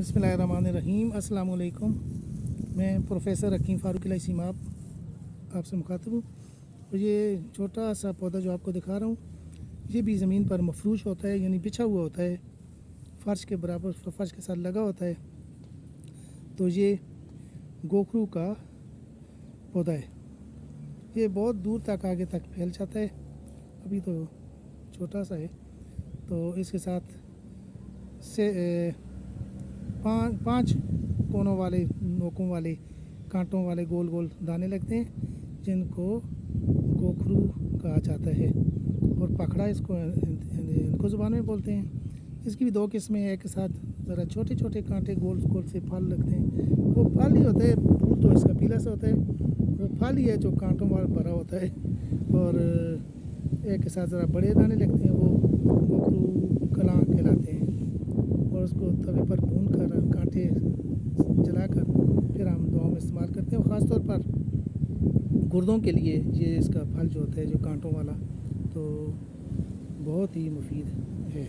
बिस्मिल्लाहिर्रहमानिर्रहीम। अस्सलाम वालेकुम। मैं प्रोफेसर हकीम फ़ारूक इलाही सीमाब आपसे मुखातिब हूँ। तो ये छोटा सा पौधा जो आपको दिखा रहा हूँ, ये भी ज़मीन पर मफरूश होता है, यानी बिछा हुआ होता है, फ़र्श के बराबर फ़र्श के साथ लगा होता है। तो ये गोखरू का पौधा है। ये बहुत दूर तक आगे तक फैल जाता है। अभी तो छोटा सा है। तो इसके साथ से पाँच कोनों वाले, नोकों वाले, कांटों वाले गोल गोल दाने लगते हैं, जिनको गोखरू कहा जाता है। और पखड़ा इनको ज़ुबान में बोलते हैं। इसकी भी दो किस्में हैं। एक के साथ ज़रा छोटे छोटे कांटे गोल गोल से फल लगते हैं। वो फल ही होता है, फूल तो इसका पीला सा होता है। वो फल ही है जो कांटों वाला भरा होता है। और एक के साथ ज़रा बड़े दाने लगते हैं, वो गोखरू कलां कहलाते हैं। और उसको तवे पर भून कर कांटे जलाकर फिर हम दुआ में इस्तेमाल करते हैं। और ख़ास तौर पर गुर्दों के लिए ये इसका फल जो होता है, जो कांटों वाला, तो बहुत ही मुफीद है।